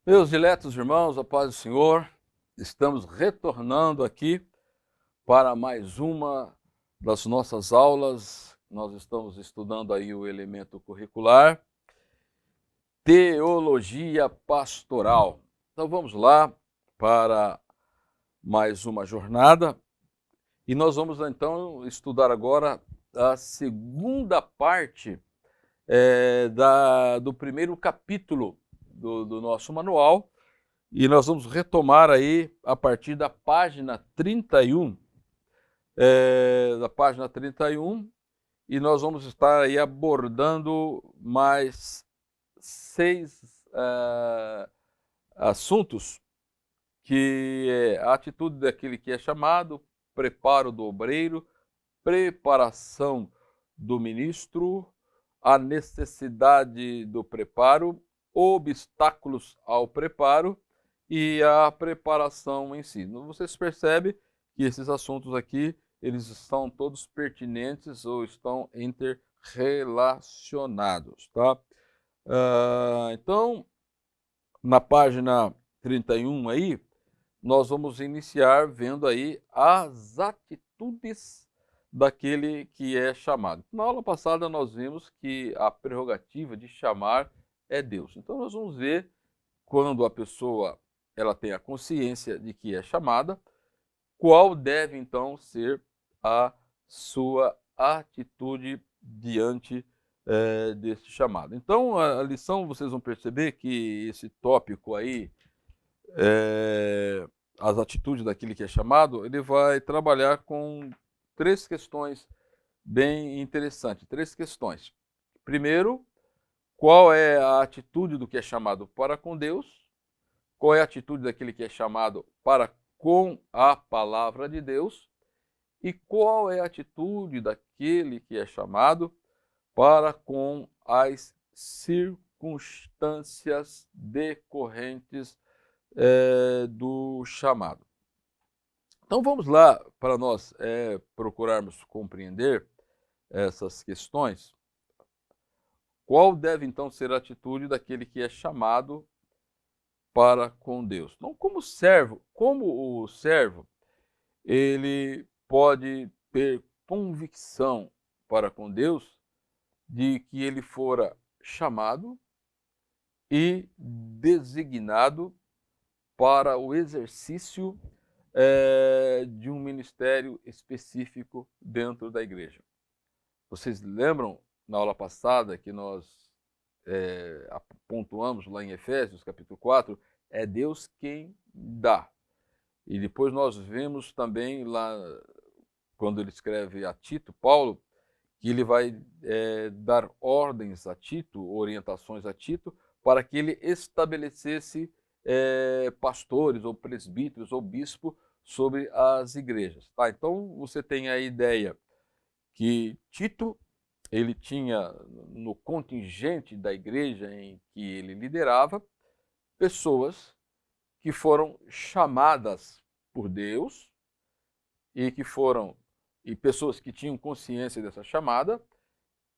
Meus diletos irmãos, a paz do Senhor, estamos retornando aqui para mais uma das nossas aulas. Nós estamos estudando aí o elemento curricular, Teologia Pastoral. Então vamos lá para mais uma jornada e nós vamos então estudar agora a segunda parte do primeiro capítulo do nosso manual. E nós vamos retomar aí a partir da página 31, e nós vamos estar aí abordando mais 6 assuntos, que é a atitude daquele que é chamado, preparo do obreiro, preparação do ministro, a necessidade do preparo, obstáculos ao preparo e a preparação em si. Vocês percebem que esses assuntos aqui, eles estão todos pertinentes ou estão interrelacionados, tá? Então, na página 31 aí, nós vamos iniciar vendo aí as atitudes daquele que é chamado. Na aula passada nós vimos que a prerrogativa de chamar é Deus. Então nós vamos ver quando a pessoa ela tem a consciência de que é chamada, qual deve então ser a sua atitude diante deste chamado. Então a lição, vocês vão perceber que esse tópico aí, as atitudes daquele que é chamado, ele vai trabalhar com três questões bem interessantes. Três questões. Primeiro, qual é a atitude do que é chamado para com Deus? Qual é a atitude daquele que é chamado para com a palavra de Deus? E qual é a atitude daquele que é chamado para com as circunstâncias decorrentes do chamado? Então vamos lá para nós procurarmos compreender essas questões. Qual deve então ser a atitude daquele que é chamado para com Deus? Não como servo, como o servo, ele pode ter convicção para com Deus de que ele fora chamado e designado para o exercício de um ministério específico dentro da igreja. Vocês lembram na aula passada que nós pontuamos lá em Efésios, capítulo 4, é Deus quem dá. E depois nós vemos também lá, quando ele escreve a Tito, Paulo, que ele vai dar ordens a Tito, orientações a Tito, para que ele estabelecesse pastores ou presbíteros ou bispo sobre as igrejas. Tá? Então você tem a ideia que Tito, ele tinha no contingente da igreja em que ele liderava pessoas que foram chamadas por Deus e pessoas que tinham consciência dessa chamada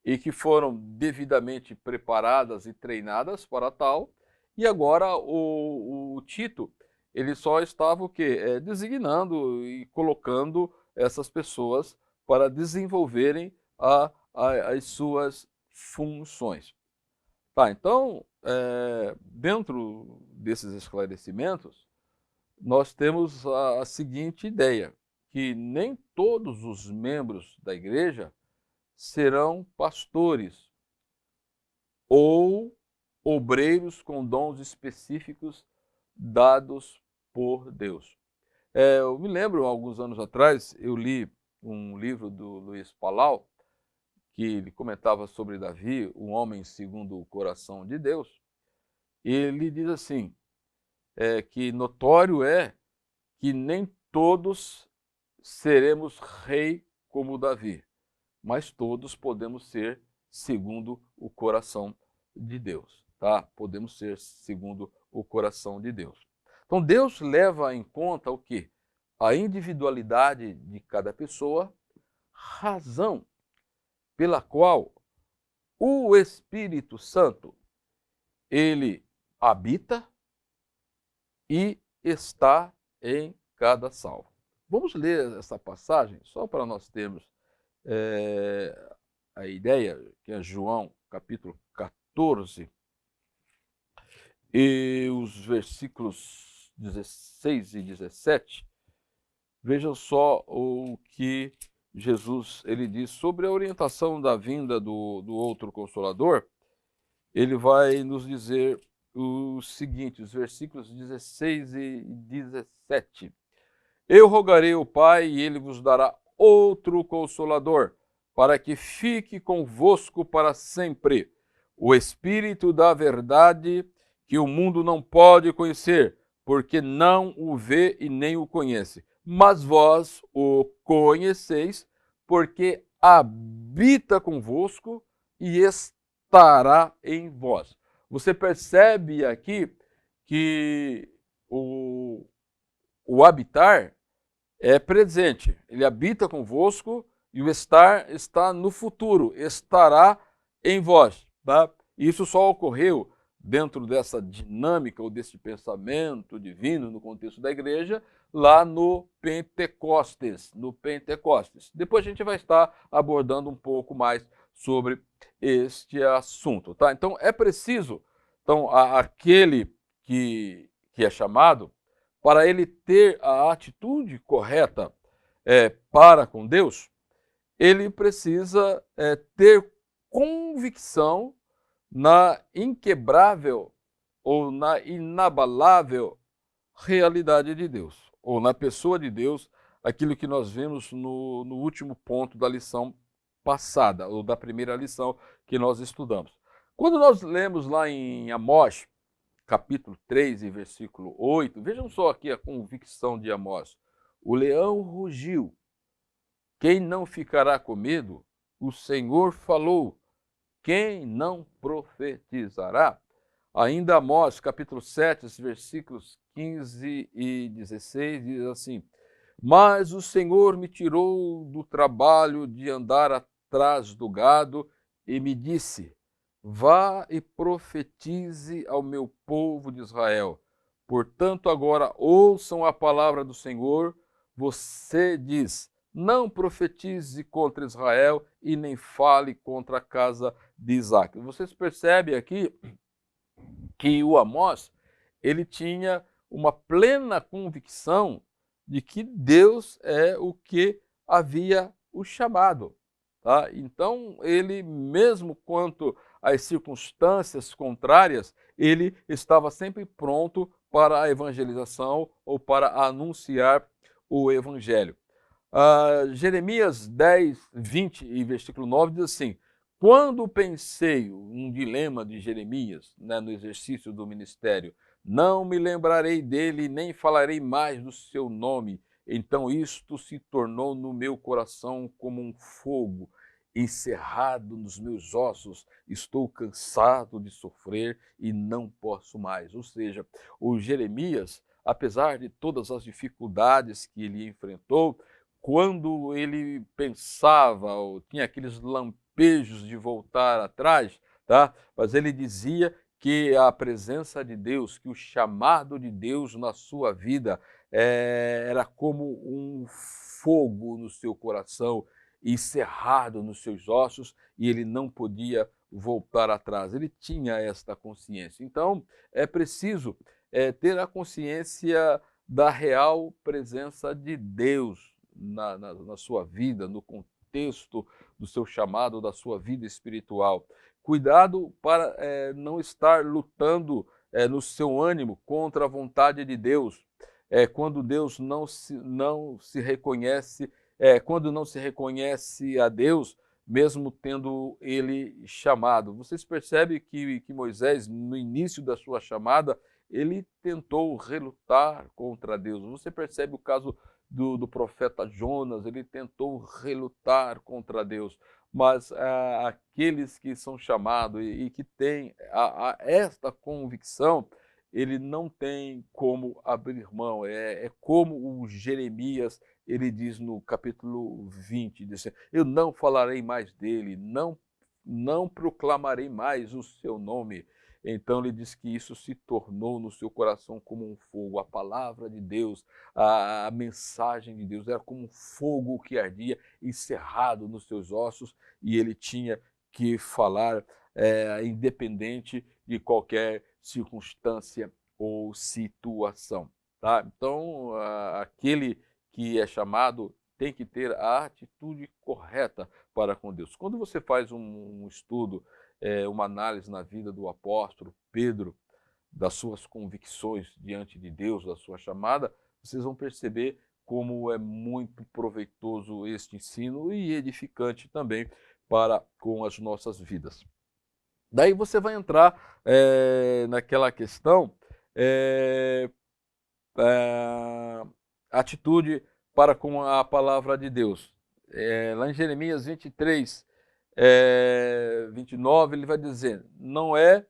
e que foram devidamente preparadas e treinadas para tal. E agora o Tito, ele só estava o quê? Designando e colocando essas pessoas para desenvolverem as suas funções. Tá, então, dentro desses esclarecimentos, nós temos a seguinte ideia, que nem todos os membros da igreja serão pastores ou obreiros com dons específicos dados por Deus. Eu me lembro, alguns anos atrás, eu li um livro do Luiz Palau, que ele comentava sobre Davi, um homem segundo o coração de Deus. E ele diz assim, que notório é que nem todos seremos rei como Davi, mas todos podemos ser segundo o coração de Deus, tá? Podemos ser segundo o coração de Deus. Então Deus leva em conta o quê? A individualidade de cada pessoa, razão pela qual o Espírito Santo ele habita e está em cada salvo. Vamos ler essa passagem, só para nós termos a ideia, que é João, capítulo 14, e os versículos 16 e 17. Vejam só o que Jesus ele diz sobre a orientação da vinda do outro Consolador. Ele vai nos dizer o seguinte, os versículos 16 e 17. Eu rogarei ao Pai e ele vos dará outro Consolador, para que fique convosco para sempre. O Espírito da verdade, que o mundo não pode conhecer, porque não o vê e nem o conhece. Mas vós o conheceis, porque habita convosco e estará em vós. Você percebe aqui que o habitar é presente, ele habita convosco, e o estar está no futuro, estará em vós. Tá? Isso só ocorreu dentro dessa dinâmica ou desse pensamento divino no contexto da igreja, lá no Pentecostes. Depois a gente vai estar abordando um pouco mais sobre este assunto. Tá? Então é preciso, aquele que é chamado, para ele ter a atitude correta para com Deus, ele precisa ter convicção na inquebrável ou na inabalável realidade de Deus, ou na pessoa de Deus, aquilo que nós vimos no último ponto da lição passada, ou da primeira lição que nós estudamos. Quando nós lemos lá em Amós, capítulo 3 e versículo 8, vejam só aqui a convicção de Amós. O leão rugiu, quem não ficará com medo? O Senhor falou, quem não profetizará? Ainda Amós, capítulo 7, versículos 15 e 16, diz assim: Mas o Senhor me tirou do trabalho de andar atrás do gado e me disse: Vá e profetize ao meu povo de Israel. Portanto, agora ouçam a palavra do Senhor. Você diz: Não profetize contra Israel e nem fale contra a casa de Isaac. Vocês percebem aqui que o Amós, ele tinha uma plena convicção de que Deus é o que havia o chamado. Tá? Então, ele, mesmo quanto às circunstâncias contrárias, ele estava sempre pronto para a evangelização ou para anunciar o evangelho. Jeremias 10, 20 e versículo 9 diz assim: Quando pensei, um dilema de Jeremias, no exercício do ministério, não me lembrarei dele, nem falarei mais do seu nome. Então isto se tornou no meu coração como um fogo, encerrado nos meus ossos. Estou cansado de sofrer e não posso mais. Ou seja, o Jeremias, apesar de todas as dificuldades que ele enfrentou, quando ele pensava, ou tinha aqueles lampejos de voltar atrás, tá? Mas ele dizia que a presença de Deus, que o chamado de Deus na sua vida era como um fogo no seu coração, encerrado nos seus ossos, e ele não podia voltar atrás. Ele tinha esta consciência. Então, é preciso ter a consciência da real presença de Deus na sua vida, no contexto do seu chamado, da sua vida espiritual. Cuidado para não estar lutando no seu ânimo contra a vontade de Deus. Quando Deus não se reconhece, quando não se reconhece a Deus, mesmo tendo ele chamado. Vocês percebem que Moisés, no início da sua chamada, ele tentou relutar contra Deus. Você percebe o caso do profeta Jonas, ele tentou relutar contra Deus, mas aqueles que são chamados e que têm esta convicção, ele não tem como abrir mão. É como o Jeremias, ele diz no capítulo 20, diz assim, eu não falarei mais dele, não proclamarei mais o seu nome. Então ele diz que isso se tornou no seu coração como um fogo. A palavra de Deus, a mensagem de Deus era como um fogo que ardia encerrado nos seus ossos, e ele tinha que falar independente de qualquer circunstância ou situação. Tá? Então, aquele que é chamado tem que ter a atitude correta para com Deus. Quando você faz um estudo, uma análise na vida do apóstolo Pedro, das suas convicções diante de Deus, da sua chamada, vocês vão perceber como é muito proveitoso este ensino e edificante também para com as nossas vidas. Daí você vai entrar naquela questão, atitude para com a palavra de Deus. Lá em Jeremias 23, 29, ele vai dizer, não é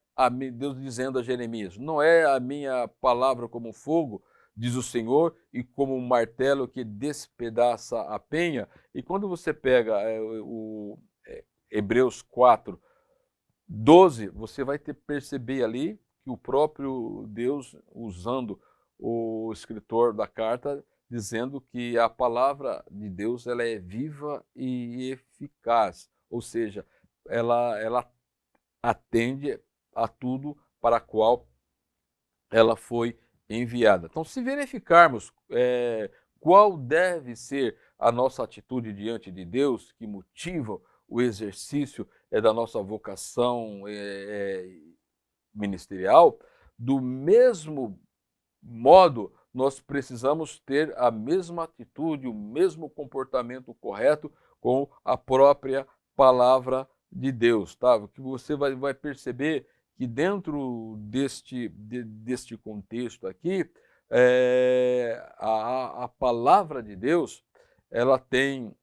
Deus dizendo a Jeremias, não é a minha palavra como fogo, diz o Senhor, e como um martelo que despedaça a penha. E quando você pega o Hebreus 4, 12, você vai perceber ali que o próprio Deus, usando o escritor da carta, dizendo que a palavra de Deus ela é viva e eficaz, ou seja, ela atende a tudo para a qual ela foi enviada. Então, se verificarmos qual deve ser a nossa atitude diante de Deus, que motiva o exercício da nossa vocação ministerial, do mesmo modo, nós precisamos ter a mesma atitude, o mesmo comportamento correto com a própria palavra de Deus, tá? Que você vai perceber que dentro deste contexto aqui, a palavra de Deus, ela tem,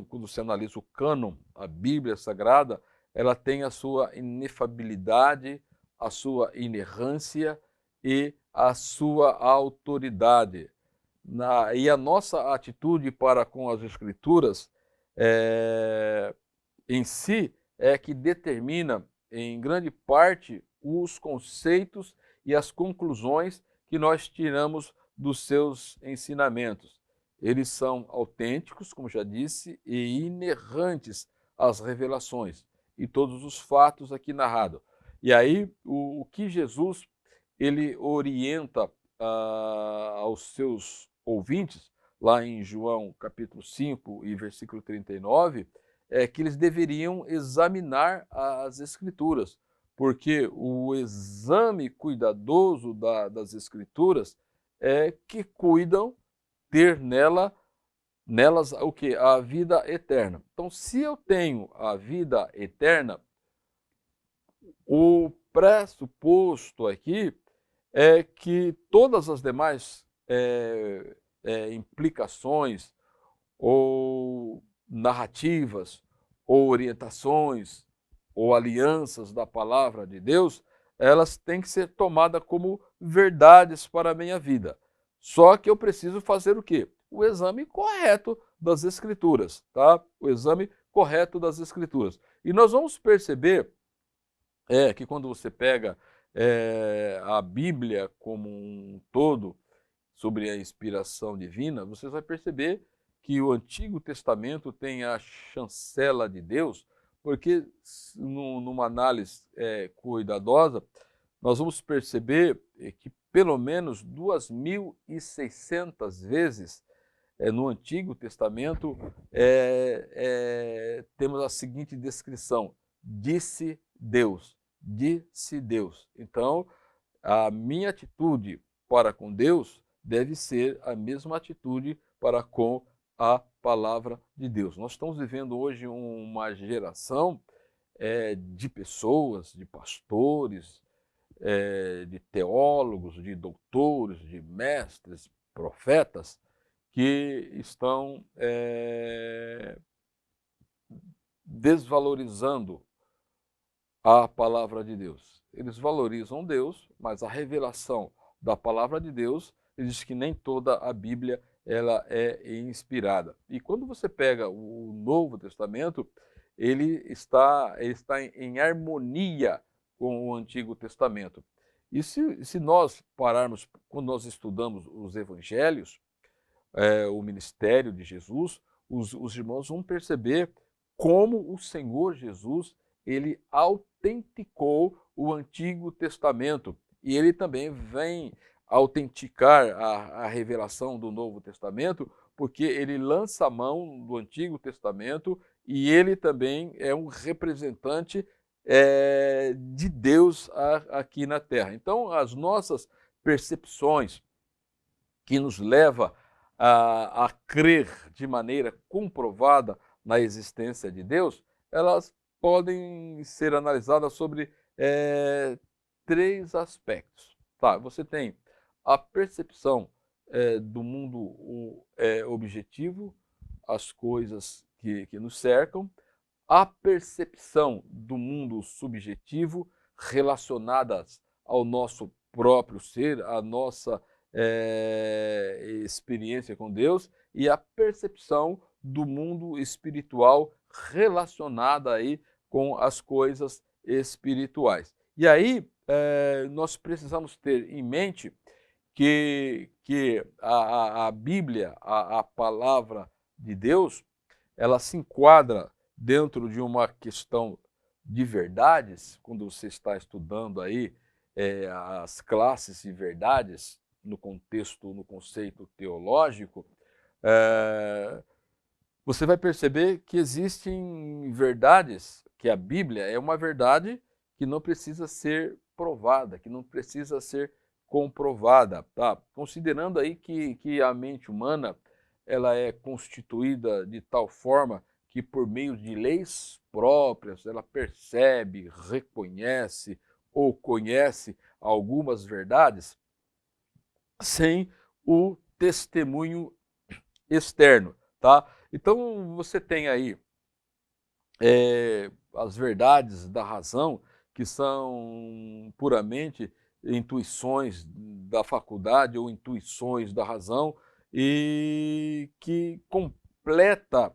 quando você analisa o cânon, a Bíblia Sagrada, ela tem a sua inefabilidade, a sua inerrância e a sua autoridade. E a nossa atitude para com as Escrituras em si é que determina, em grande parte, os conceitos e as conclusões que nós tiramos dos seus ensinamentos. Eles são autênticos, como já disse, e inerrantes às revelações e todos os fatos aqui narrados. E aí, o que Jesus ele orienta aos seus ouvintes, lá em João capítulo 5 e versículo 39, que eles deveriam examinar as Escrituras, porque o exame cuidadoso das Escrituras é que cuidam ter nelas o quê? A vida eterna. Então, se eu tenho a vida eterna, o pressuposto aqui é que todas as demais implicações ou narrativas ou orientações ou alianças da palavra de Deus, elas têm que ser tomadas como verdades para a minha vida. Só que eu preciso fazer o quê? O exame correto das Escrituras, tá? O exame correto das Escrituras. E nós vamos perceber que quando você pega a Bíblia como um todo, sobre a inspiração divina, você vai perceber que o Antigo Testamento tem a chancela de Deus, porque numa análise cuidadosa, nós vamos perceber que pelo menos 2.600 vezes no Antigo Testamento temos a seguinte descrição: disse Deus, disse Deus. Então, a minha atitude para com Deus deve ser a mesma atitude para com a palavra de Deus. Nós estamos vivendo hoje uma geração de pessoas, de pastores, de teólogos, de doutores, de mestres, profetas, que estão desvalorizando a palavra de Deus. Eles valorizam Deus, mas a revelação da palavra de Deus, ele diz que nem toda a Bíblia ela é inspirada. E quando você pega o Novo Testamento, ele está em harmonia com o Antigo Testamento. E se nós pararmos, quando nós estudamos os evangelhos, o ministério de Jesus, os irmãos vão perceber como o Senhor Jesus, ele autenticou o Antigo Testamento. E ele também vem autenticar a revelação do Novo Testamento, porque ele lança a mão do Antigo Testamento e ele também é um representante de Deus aqui na Terra. Então, as nossas percepções que nos leva a crer de maneira comprovada na existência de Deus, elas podem ser analisadas sobre três aspectos. Tá, você tem a percepção do mundo objetivo, as coisas que nos cercam, a percepção do mundo subjetivo relacionadas ao nosso próprio ser, à nossa experiência com Deus, e a percepção do mundo espiritual relacionada aí com as coisas espirituais. E aí nós precisamos ter em mente que a Bíblia, a palavra de Deus, ela se enquadra dentro de uma questão de verdades, quando você está estudando aí as classes de verdades no contexto, no conceito teológico, você vai perceber que existem verdades, que a Bíblia é uma verdade que não precisa ser provada, que não precisa ser comprovada, tá? Considerando aí que a mente humana ela é constituída de tal forma que por meio de leis próprias ela percebe, reconhece ou conhece algumas verdades sem o testemunho externo, tá? Então você tem aí as verdades da razão, que são puramente intuições da faculdade ou intuições da razão, e que completa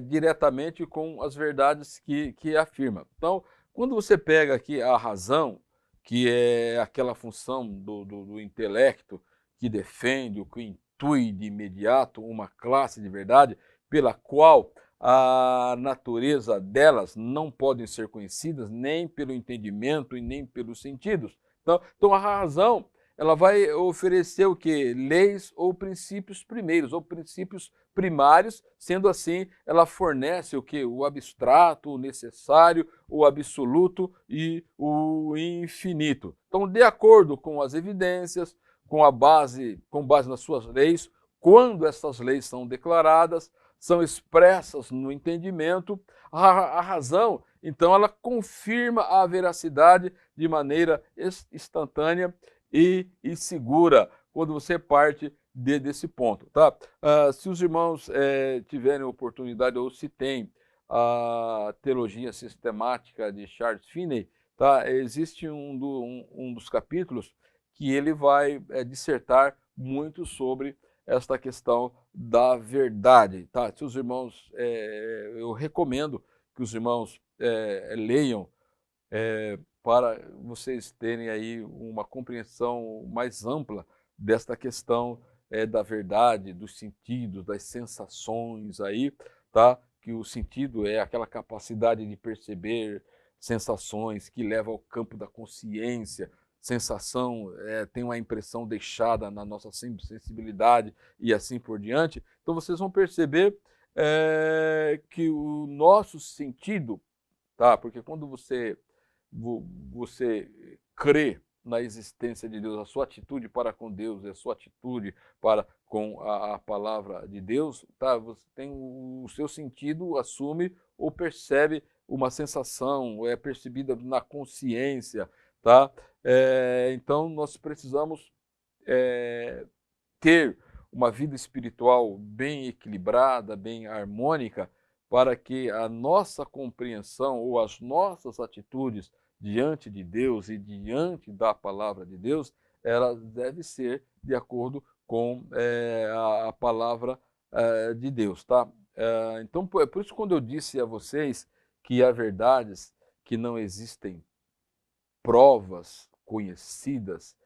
diretamente com as verdades que afirma. Então, quando você pega aqui a razão, que é aquela função do intelecto que defende, o que intui de imediato uma classe de verdade, pela qual a natureza delas não podem ser conhecidas nem pelo entendimento e nem pelos sentidos. Então a razão ela vai oferecer o quê? Leis ou princípios primeiros, ou princípios primários, sendo assim, ela fornece o quê? O abstrato, o necessário, o absoluto e o infinito. Então, de acordo com as evidências, com base nas suas leis, quando essas leis são declaradas, são expressas no entendimento, a razão, então, ela confirma a veracidade de maneira instantânea e segura, quando você parte desse ponto. Tá? Se os irmãos tiverem oportunidade, ou se tem a teologia sistemática de Charles Finney, tá? Existe um dos capítulos que ele vai dissertar muito sobre esta questão da verdade. Tá? Se os irmãos, eu recomendo que os irmãos leiam para vocês terem aí uma compreensão mais ampla desta questão da verdade, dos sentidos, das sensações aí, tá? Que o sentido é aquela capacidade de perceber sensações que leva ao campo da consciência. Sensação tem uma impressão deixada na nossa sensibilidade e assim por diante. Então vocês vão perceber que o nosso sentido, tá? Porque quando você crê na existência de Deus, a sua atitude para com Deus, a sua atitude para com a palavra de Deus, tá? Você tem o seu sentido, assume ou percebe uma sensação, é percebida na consciência, tá? Então nós precisamos ter uma vida espiritual bem equilibrada, bem harmônica, para que a nossa compreensão ou as nossas atitudes diante de Deus e diante da palavra de Deus, ela deve ser de acordo com a palavra de Deus, tá? Então, por isso quando eu disse a vocês que há verdades que não existem provas conhecidas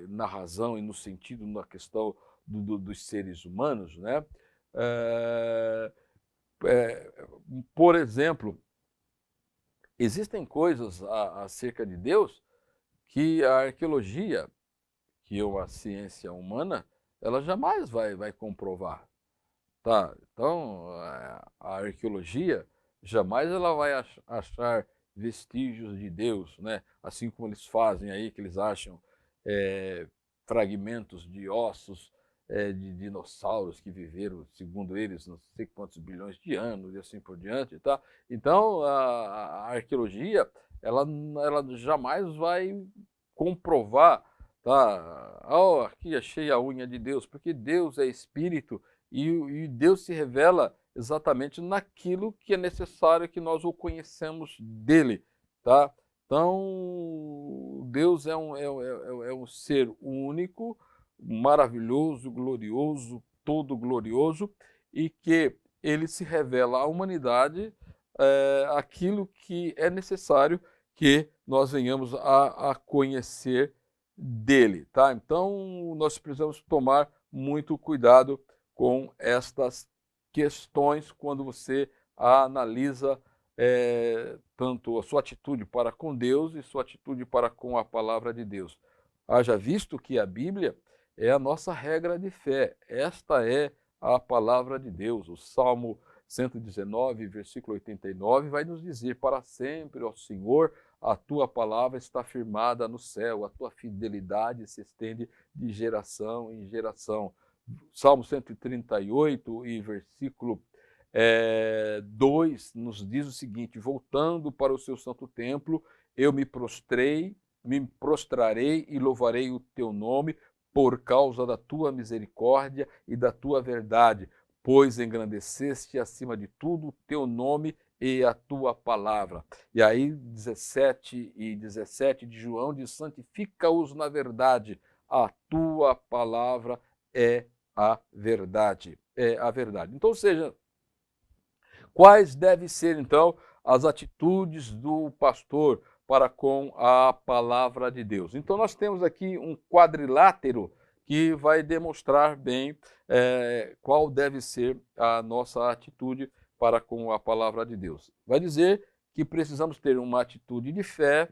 na razão e no sentido, na questão dos seres humanos, né? É, por exemplo, existem coisas acerca de Deus que a arqueologia, que é uma ciência humana, ela jamais vai comprovar. Tá? Então, a arqueologia jamais ela vai achar vestígios de Deus, né? Assim como eles fazem aí, que eles acham fragmentos de ossos de dinossauros que viveram, segundo eles, não sei quantos bilhões de anos e assim por diante, tá? Então, a arqueologia, ela jamais vai comprovar, tá? Oh, aqui achei a unha de Deus, porque Deus é espírito e Deus se revela exatamente naquilo que é necessário que nós o conhecemos dele, tá? Então, Deus é um ser único, maravilhoso, glorioso, todo glorioso, e que ele se revela à humanidade aquilo que é necessário que nós venhamos a conhecer dele, tá? Então, nós precisamos tomar muito cuidado com estas questões quando você analisa tanto a sua atitude para com Deus e sua atitude para com a palavra de Deus. Haja visto que a Bíblia é a nossa regra de fé. Esta é a palavra de Deus. O Salmo 119, versículo 89, vai nos dizer: para sempre, ó Senhor, a tua palavra está firmada no céu, a tua fidelidade se estende de geração em geração. Salmo 138 e versículo 2 nos diz o seguinte: voltando para o seu santo templo, eu me prostrarei e louvarei o teu nome por causa da tua misericórdia e da tua verdade, pois engrandeceste acima de tudo o teu nome e a tua palavra. E aí 17 e 17 de João diz: santifica-os na verdade, a tua palavra é a verdade. É a verdade. Então, ou seja, quais devem ser, então, as atitudes do pastor para com a palavra de Deus? Então, nós temos aqui um quadrilátero que vai demonstrar bem qual deve ser a nossa atitude para com a palavra de Deus. Vai dizer que precisamos ter uma atitude de fé,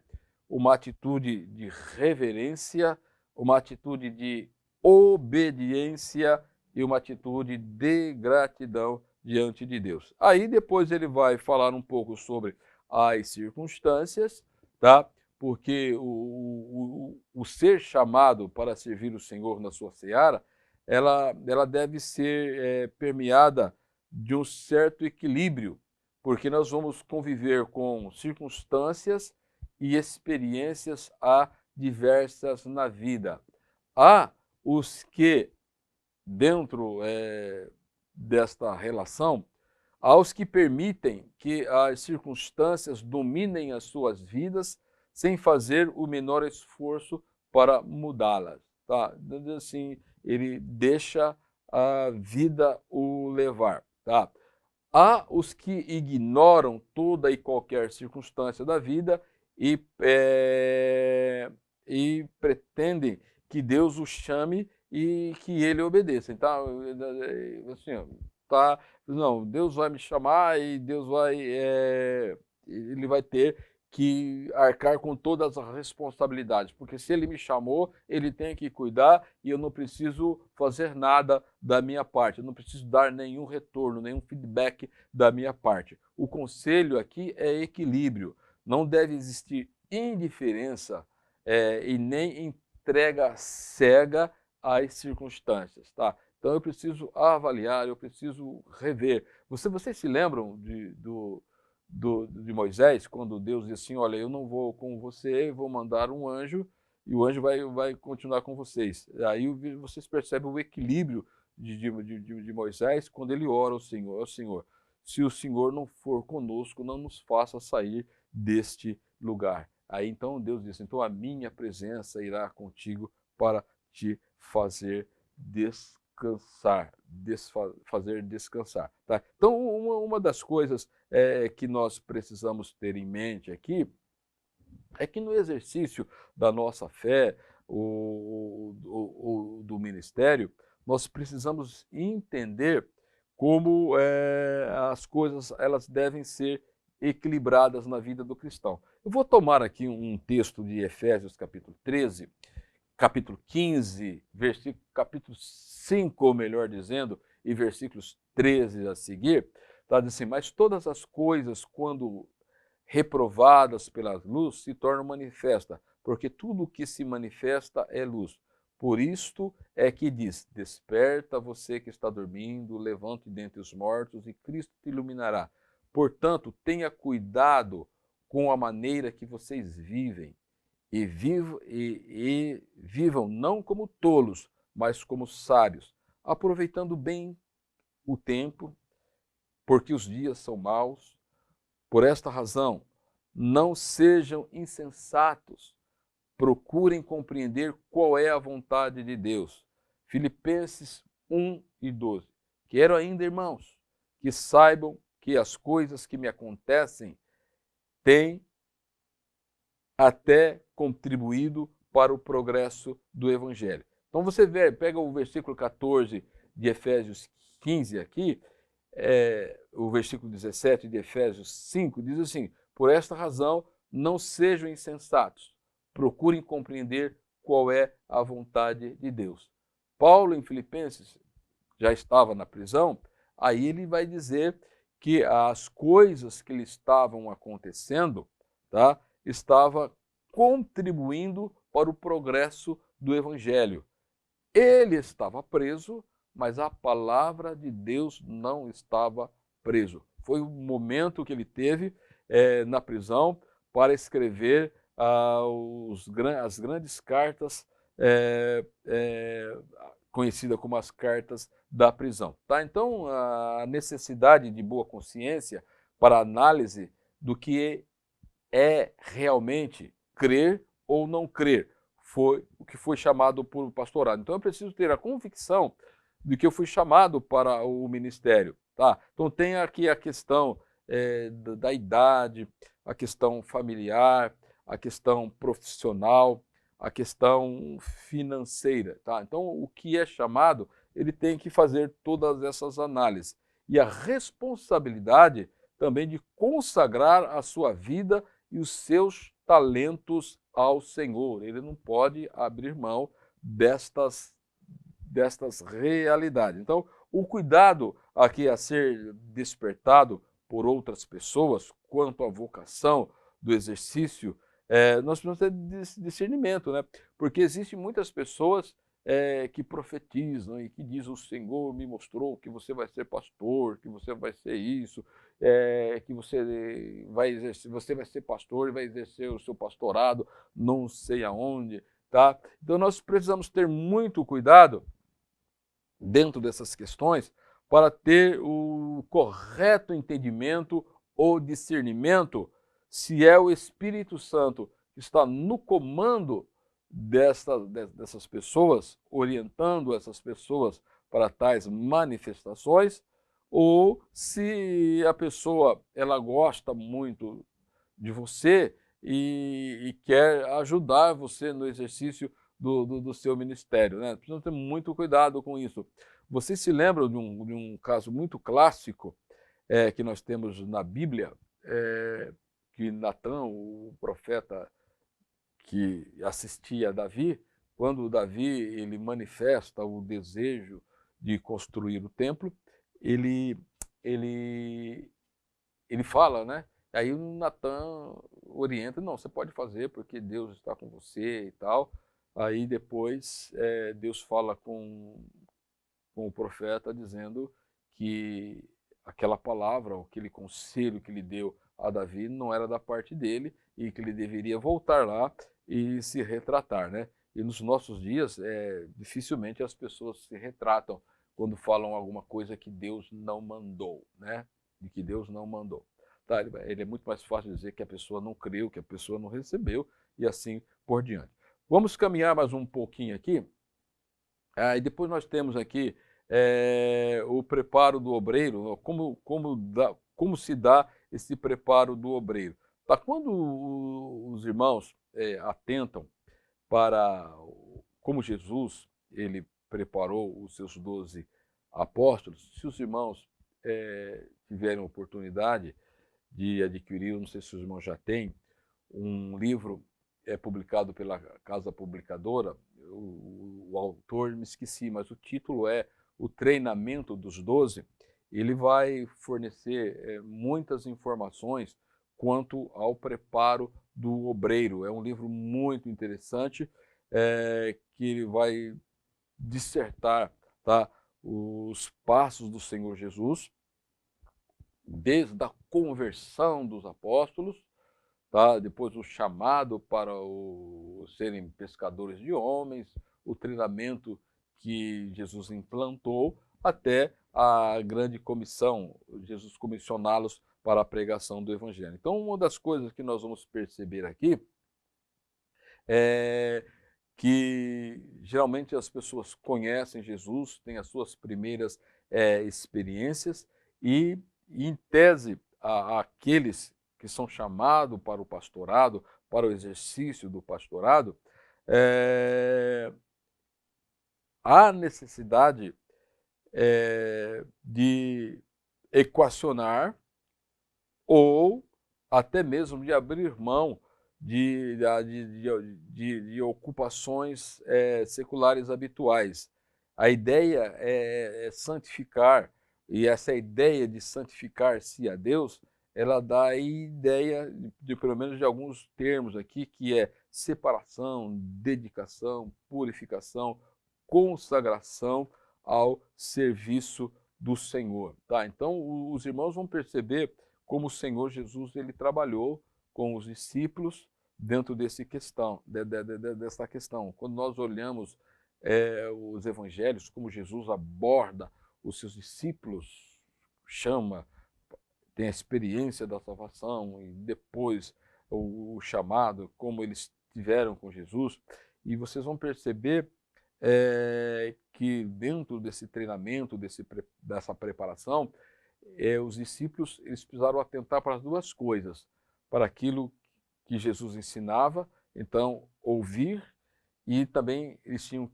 uma atitude de reverência, uma atitude de obediência e uma atitude de gratidão diante de Deus. Aí depois ele vai falar um pouco sobre as circunstâncias, tá? Porque o ser chamado para servir o Senhor na sua seara, ela deve ser permeada de um certo equilíbrio, porque nós vamos conviver com circunstâncias e experiências diversas na vida. Há os que, dentro desta relação, aos que permitem que as circunstâncias dominem as suas vidas sem fazer o menor esforço para mudá-las. Tá? Assim, ele deixa a vida o levar. Tá? Há os que ignoram toda e qualquer circunstância da vida e pretendem que Deus o chame e que ele obedeça. Então, assim, tá, não, Deus vai me chamar e Deus ele vai ter que arcar com todas as responsabilidades, porque se ele me chamou, ele tem que cuidar e eu não preciso fazer nada da minha parte, eu não preciso dar nenhum retorno, nenhum feedback da minha parte. O conselho aqui é equilíbrio, não deve existir indiferença e nem entrega cega às circunstâncias, tá? Então eu preciso avaliar, eu preciso rever. Vocês se lembram de Moisés, quando Deus disse assim: olha, eu não vou com você, vou mandar um anjo e o anjo vai continuar com vocês. Aí vocês percebem o equilíbrio de Moisés quando ele ora ao Senhor, se o Senhor não for conosco, não nos faça sair deste lugar. Aí então Deus disse: então a minha presença irá contigo para te fazer descansar, fazer descansar. Tá? Então, uma das coisas que nós precisamos ter em mente aqui é que no exercício da nossa fé, do ministério, nós precisamos entender como as coisas elas devem ser equilibradas na vida do cristão. Eu vou tomar aqui um texto de Efésios capítulo 13, capítulo 15, capítulo 5, ou melhor dizendo, e versículos 13 a seguir, está dizendo assim, mas todas as coisas, quando reprovadas pela luz, se tornam manifestas, porque tudo o que se manifesta é luz. Por isto é que diz, desperta você que está dormindo, levante dentre os mortos e Cristo te iluminará. Portanto, tenha cuidado com a maneira que vocês vivem e vivam não como tolos, mas como sábios, aproveitando bem o tempo, porque os dias são maus. Por esta razão, não sejam insensatos, procurem compreender qual é a vontade de Deus. Filipenses 1:12. Quero ainda, irmãos, que saibam que as coisas que me acontecem têm até contribuído para o progresso do Evangelho. Então você pega o versículo 14 de Efésios 15 aqui, o versículo 17 de Efésios 5, diz assim, por esta razão não sejam insensatos, procurem compreender qual é a vontade de Deus. Paulo, em Filipenses, já estava na prisão, aí ele vai dizer que as coisas que lhe estavam acontecendo, tá, estava contribuindo para o progresso do Evangelho. Ele estava preso, mas a palavra de Deus não estava preso. Foi o momento que ele teve na prisão para escrever as grandes cartas, conhecidas como as cartas da prisão. Tá? Então, a necessidade de boa consciência para análise do que é realmente crer ou não crer, foi o que foi chamado por pastorado. Então eu preciso ter a convicção de que eu fui chamado para o ministério. Tá? Então tem aqui a questão da idade, a questão familiar, a questão profissional, a questão financeira. Tá? Então o que é chamado, ele tem que fazer todas essas análises. E a responsabilidade também de consagrar a sua vida e os seus talentos ao Senhor. Ele não pode abrir mão destas realidades. Então, o cuidado aqui a ser despertado por outras pessoas quanto à vocação do exercício, nós precisamos ter discernimento, né? Porque existem muitas pessoas que profetizam e que dizem o Senhor me mostrou que você vai ser pastor, que você vai ser isso, que você vai ser pastor e vai exercer o seu pastorado não sei aonde, tá? Então nós precisamos ter muito cuidado dentro dessas questões para ter o correto entendimento ou discernimento se é o Espírito Santo que está no comando dessas pessoas, orientando essas pessoas para tais manifestações, ou se a pessoa ela gosta muito de você e quer ajudar você no exercício do seu ministério. Né? Precisa ter muito cuidado com isso. Você se lembra de um caso muito clássico que nós temos na Bíblia, que Natã, o profeta que assistia a Davi, quando Davi ele manifesta o desejo de construir o templo, ele, ele, ele fala, né? Aí o Natã orienta, não, você pode fazer porque Deus está com você e tal. Aí depois Deus fala com o profeta dizendo que aquela palavra, aquele conselho que ele deu a Davi não era da parte dele e que ele deveria voltar lá e se retratar, né? E nos nossos dias, dificilmente as pessoas se retratam quando falam alguma coisa que Deus não mandou, né? De que Deus não mandou. Tá? Ele é muito mais fácil dizer que a pessoa não creu, que a pessoa não recebeu e assim por diante. Vamos caminhar mais um pouquinho aqui. E depois nós temos aqui o preparo do obreiro, como se dá esse preparo do obreiro. Tá? Quando os irmãos atentam para como Jesus ele preparou os seus 12 apóstolos, se os irmãos tiverem oportunidade de adquirir, não sei se os irmãos já têm, um livro publicado pela casa publicadora, o autor me esqueci, mas o título é O Treinamento dos 12. Ele vai fornecer muitas informações quanto ao preparo do obreiro. É um livro muito interessante que ele vai dissertar, tá, os passos do Senhor Jesus, desde a conversão dos apóstolos, tá, depois o chamado para serem pescadores de homens, o treinamento que Jesus implantou, até a grande comissão, Jesus comissioná-los para a pregação do Evangelho. Então, uma das coisas que nós vamos perceber aqui é que geralmente as pessoas conhecem Jesus, têm as suas primeiras experiências e, em tese, aqueles que são chamados para o pastorado, para o exercício do pastorado, há necessidade de equacionar ou até mesmo de abrir mão de ocupações seculares habituais. A ideia é santificar, e essa ideia de santificar-se a Deus, ela dá a ideia pelo menos de alguns termos aqui, que é separação, dedicação, purificação, consagração ao serviço do Senhor. Tá? Então, os irmãos vão perceber como o Senhor Jesus ele trabalhou com os discípulos dentro dessa questão. Quando nós olhamos os evangelhos, como Jesus aborda os seus discípulos, chama, tem a experiência da salvação e depois o chamado, como eles tiveram com Jesus, e vocês vão perceber que dentro desse treinamento, dessa preparação, os discípulos eles precisaram atentar para as duas coisas, para aquilo que Jesus ensinava, então ouvir, e também eles tinham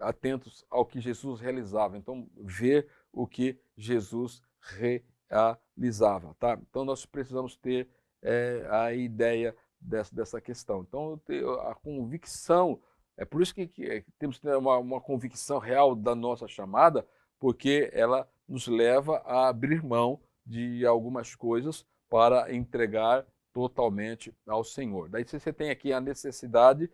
atentos ao que Jesus realizava, então ver o que Jesus realizava. Tá? Então nós precisamos ter a ideia dessa questão. Então a convicção, é por isso que temos que ter uma convicção real da nossa chamada, porque ela nos leva a abrir mão de algumas coisas para entregar totalmente ao Senhor. Daí você tem aqui a necessidade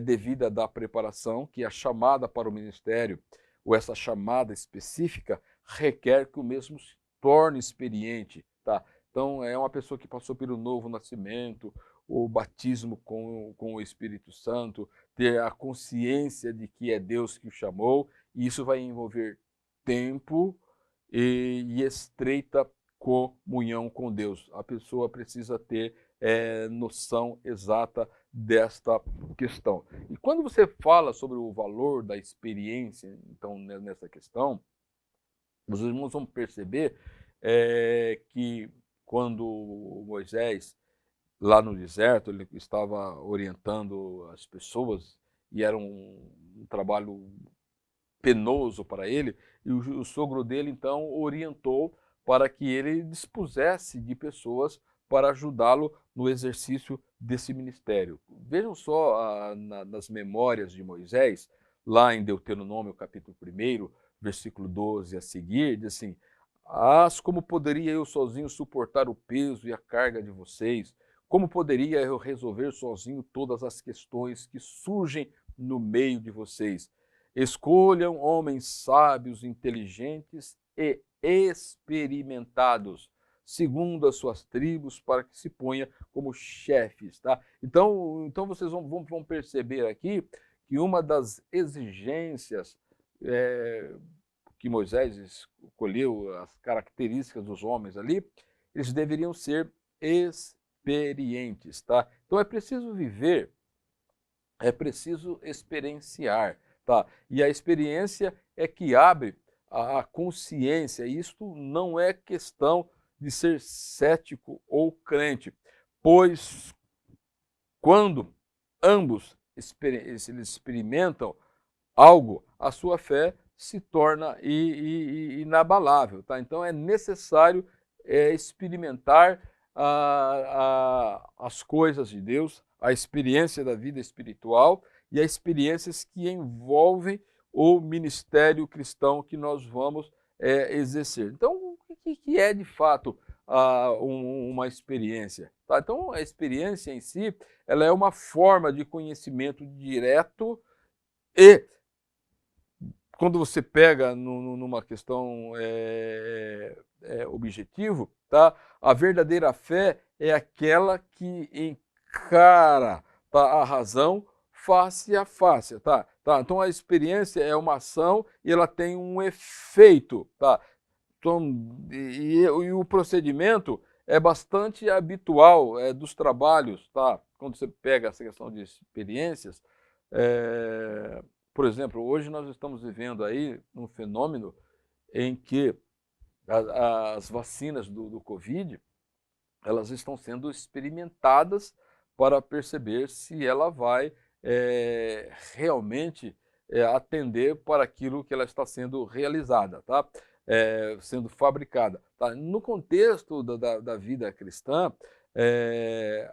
devida da preparação, que a chamada para o ministério, ou essa chamada específica, requer que o mesmo se torne experiente. Tá? Então, é uma pessoa que passou pelo novo nascimento, o batismo com o Espírito Santo, ter a consciência de que é Deus que o chamou, e isso vai envolver tempo e estreita comunhão com Deus. A pessoa precisa ter noção exata desta questão. E quando você fala sobre o valor da experiência, então, nessa questão, os irmãos vão perceber que quando Moisés, lá no deserto, ele estava orientando as pessoas, e era um trabalho penoso para ele, e o sogro dele, então, orientou para que ele dispusesse de pessoas para ajudá-lo no exercício desse ministério. Vejam só nas memórias de Moisés, lá em Deuteronômio, capítulo 1, versículo 12 a seguir, diz assim: como poderia eu sozinho suportar o peso e a carga de vocês? Como poderia eu resolver sozinho todas as questões que surgem no meio de vocês? Escolham homens sábios, inteligentes e experimentados, segundo as suas tribos, para que se ponha como chefes. Tá? Então vocês vão perceber aqui que uma das exigências que Moisés escolheu, as características dos homens ali, eles deveriam ser experientes. Tá? Então é preciso viver, é preciso experienciar. Tá? E a experiência é que abre a consciência. Isto não é questão de ser cético ou crente. pois quando ambos eles experimentam algo, a sua fé se torna inabalável. Tá? Então é necessário experimentar as coisas de Deus, a experiência da vida espiritual e as experiências que envolvem o ministério cristão que nós vamos exercer. Então, o que é de fato uma experiência? Tá? Então, a experiência em si, ela é uma forma de conhecimento direto e, quando você pega numa questão objetivo, tá? A verdadeira fé é aquela que encara, tá, a razão face a face, tá? Então a experiência é uma ação e ela tem um efeito, tá? Então, e o procedimento é bastante habitual dos trabalhos, tá? Quando você pega essa questão de experiências, por exemplo, hoje nós estamos vivendo aí um fenômeno em que as vacinas do Covid, elas estão sendo experimentadas para perceber se ela vai realmente atender para aquilo que ela está sendo realizada, tá? Sendo fabricada. Tá? No contexto da vida cristã,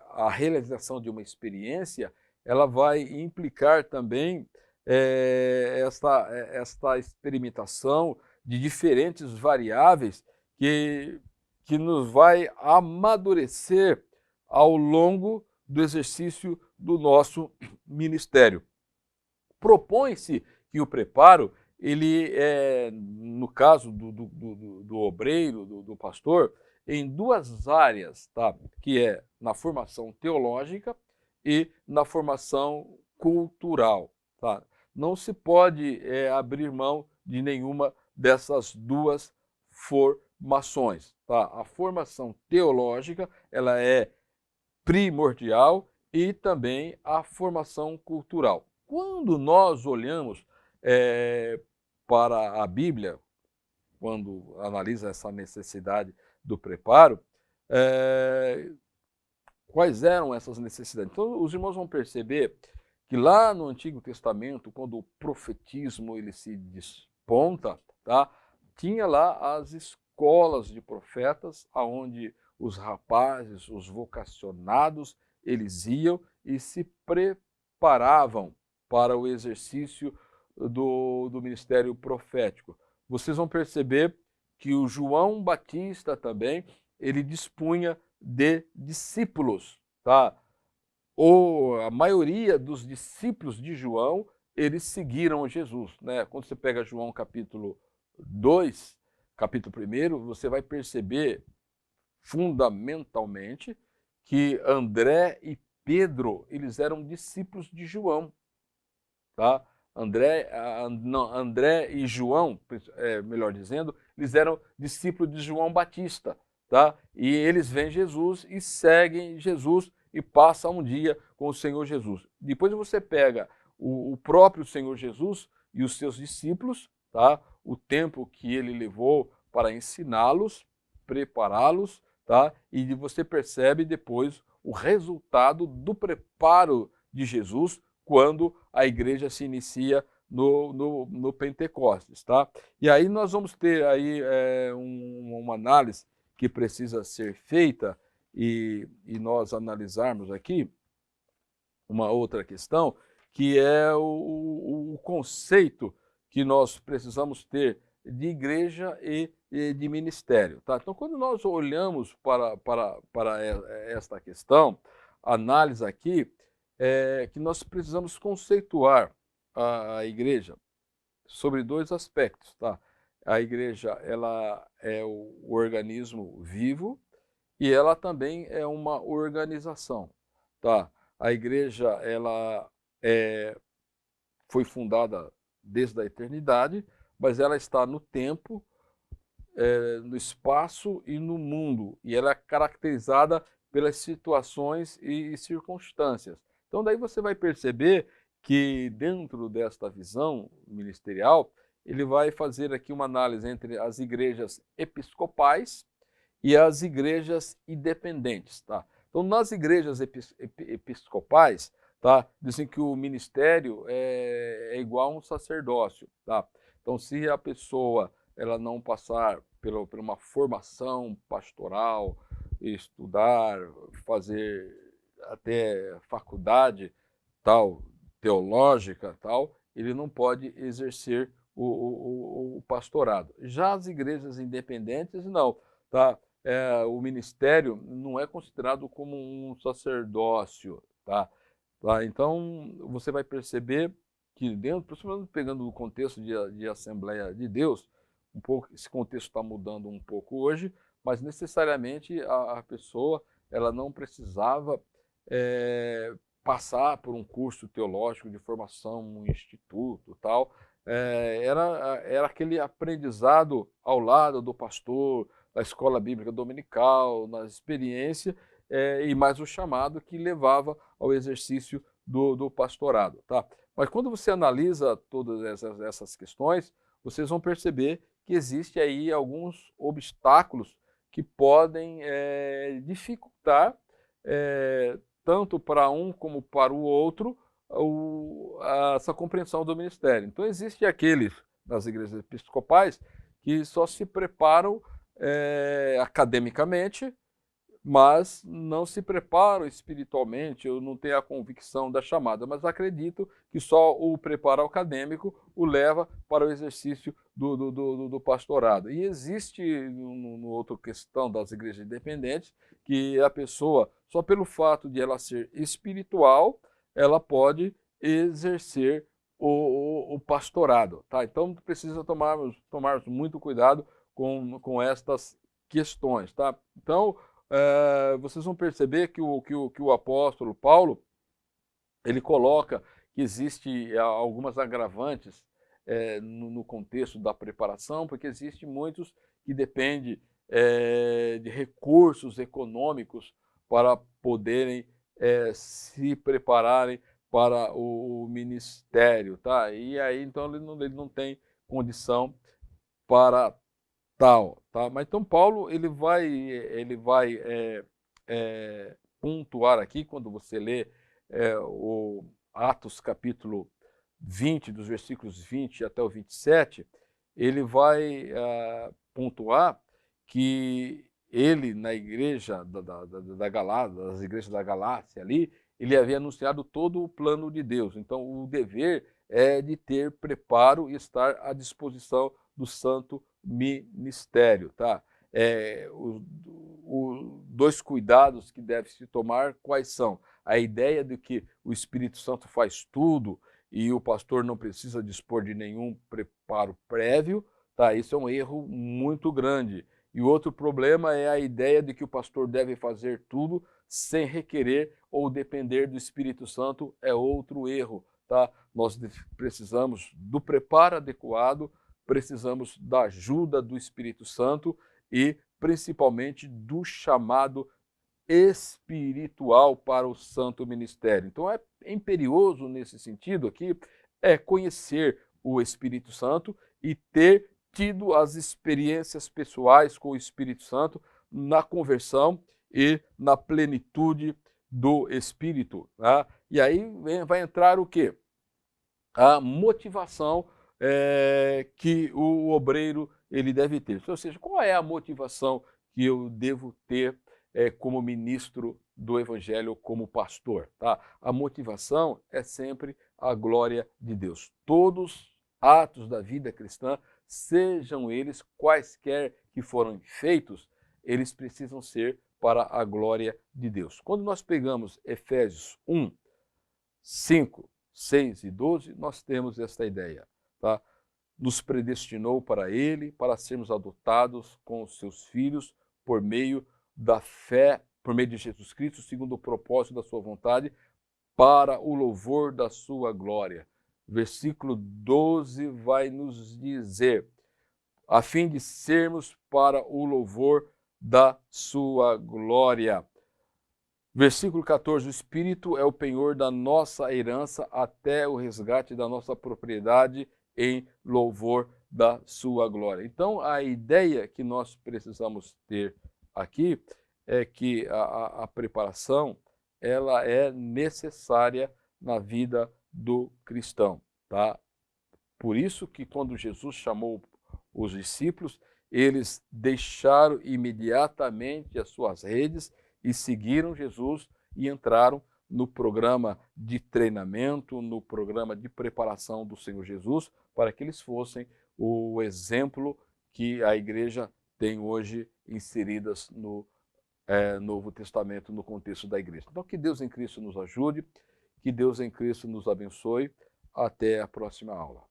a realização de uma experiência, ela vai implicar também esta experimentação de diferentes variáveis que nos vai amadurecer ao longo do exercício do nosso ministério. Propõe-se que o preparo, ele no caso do obreiro, do pastor, em duas áreas, tá? Que é na formação teológica e na formação cultural. Tá? Não se pode abrir mão de nenhuma dessas duas formações. Tá? A formação teológica, ela é primordial, e também a formação cultural. Quando nós olhamos para a Bíblia, quando analisa essa necessidade do preparo, quais eram essas necessidades? Então, os irmãos vão perceber que lá no Antigo Testamento, quando o profetismo ele se desponta, tá? Tinha lá as escolas de profetas, aonde os rapazes, os vocacionados, eles iam e se preparavam para o exercício do ministério profético. Vocês vão perceber que o João Batista também, ele dispunha de discípulos, tá? A maioria dos discípulos de João, eles seguiram Jesus, né? Quando você pega João capítulo 2, capítulo 1, você vai perceber fundamentalmente que André e Pedro, eles eram discípulos de João, tá? André e João, melhor dizendo, eles eram discípulos de João Batista, tá? E eles veem Jesus e seguem Jesus e passam um dia com o Senhor Jesus. Depois você pega o próprio Senhor Jesus e os seus discípulos, tá? O tempo que ele levou para ensiná-los, prepará-los, tá? E você percebe depois o resultado do preparo de Jesus quando a igreja se inicia no Pentecostes, tá? E aí nós vamos ter aí uma análise que precisa ser feita e nós analisarmos aqui uma outra questão, que é o conceito que nós precisamos ter de igreja e de ministério. Tá? Então, quando nós olhamos para esta questão, a análise aqui, que nós precisamos conceituar a igreja sobre dois aspectos. Tá? A igreja ela é o organismo vivo e ela também é uma organização. Tá? A igreja ela foi fundada desde a eternidade, mas ela está no tempo, no espaço e no mundo. E ela é caracterizada pelas situações e circunstâncias. Então daí você vai perceber que dentro desta visão ministerial, ele vai fazer aqui uma análise entre as igrejas episcopais e as igrejas independentes. Tá? Então, nas igrejas episcopais, tá, dizem que o ministério é igual a um sacerdócio. Tá? Então, se a pessoa ela não passar por uma formação pastoral, estudar, fazer até faculdade tal, teológica, tal, ele não pode exercer o pastorado. Já as igrejas independentes, não. Tá? O ministério não é considerado como um sacerdócio. Tá? Então, você vai perceber que dentro, principalmente pegando o contexto de Assembleia de Deus, um pouco, esse contexto está mudando um pouco hoje, mas necessariamente a pessoa ela não precisava passar por um curso teológico de formação, um instituto, tal. Era aquele aprendizado ao lado do pastor, da escola bíblica dominical, na experiência, e mais o chamado que levava ao exercício do pastorado. Tá? Mas quando você analisa todas essas questões, vocês vão perceber que existe aí alguns obstáculos que podem dificultar tanto para um como para o outro essa compreensão do ministério. Então, existe aqueles nas igrejas episcopais que só se preparam academicamente, mas não se preparam espiritualmente, ou não têm a convicção da chamada, mas acredito que só o preparo acadêmico o leva para o exercício do pastorado. E existe, no outra questão das igrejas independentes, que a pessoa, só pelo fato de ela ser espiritual, ela pode exercer o pastorado. Tá? Então, precisa tomarmos muito cuidado com estas questões. Tá? Então, vocês vão perceber que o apóstolo Paulo, ele coloca que existe algumas agravantes no contexto da preparação, porque existe muitos que dependem de recursos econômicos para poderem se prepararem para o ministério, tá? E aí, então, ele não tem condição para tal, tá? Mas então Paulo ele vai pontuar aqui quando você lê o Atos capítulo 20, dos versículos 20 até o 27, ele vai pontuar que ele na igreja da Galácia, das igrejas da Galácia ali, ele havia anunciado todo o plano de Deus. Então o dever é de ter preparo e estar à disposição do santo ministério, tá? Os dois cuidados que deve se tomar, quais são? A ideia de que o Espírito Santo faz tudo e o pastor não precisa dispor de nenhum preparo prévio, tá? Isso é um erro muito grande. E o outro problema é a ideia de que o pastor deve fazer tudo sem requerer ou depender do Espírito Santo, é outro erro, tá? Nós precisamos do preparo adequado, precisamos da ajuda do Espírito Santo e principalmente do chamado espiritual para o santo ministério. Então é imperioso nesse sentido aqui conhecer o Espírito Santo e ter tido as experiências pessoais com o Espírito Santo na conversão e na plenitude do Espírito. Tá? E aí vai entrar o quê? A motivação que o obreiro ele deve ter. Ou seja, qual é a motivação que eu devo ter como ministro do Evangelho, como pastor? Tá? A motivação é sempre a glória de Deus. Todos atos da vida cristã, sejam eles quaisquer que foram feitos, eles precisam ser para a glória de Deus. Quando nós pegamos Efésios 1, 5, 6 e 12, nós temos esta ideia. Tá? Nos predestinou para Ele, para sermos adotados com os seus filhos por meio da fé, por meio de Jesus Cristo, segundo o propósito da sua vontade, para o louvor da sua glória. Versículo 12 vai nos dizer, a fim de sermos para o louvor da sua glória. Versículo 14, o Espírito é o penhor da nossa herança até o resgate da nossa propriedade em louvor da sua glória. Então, a ideia que nós precisamos ter aqui é que a preparação ela é necessária na vida do cristão, tá? Por isso que quando Jesus chamou os discípulos, eles deixaram imediatamente as suas redes e seguiram Jesus e entraram no programa de treinamento, no programa de preparação do Senhor Jesus, para que eles fossem o exemplo que a igreja tem hoje inseridas no Novo Testamento, no contexto da igreja. Então, que Deus em Cristo nos ajude, que Deus em Cristo nos abençoe. Até a próxima aula.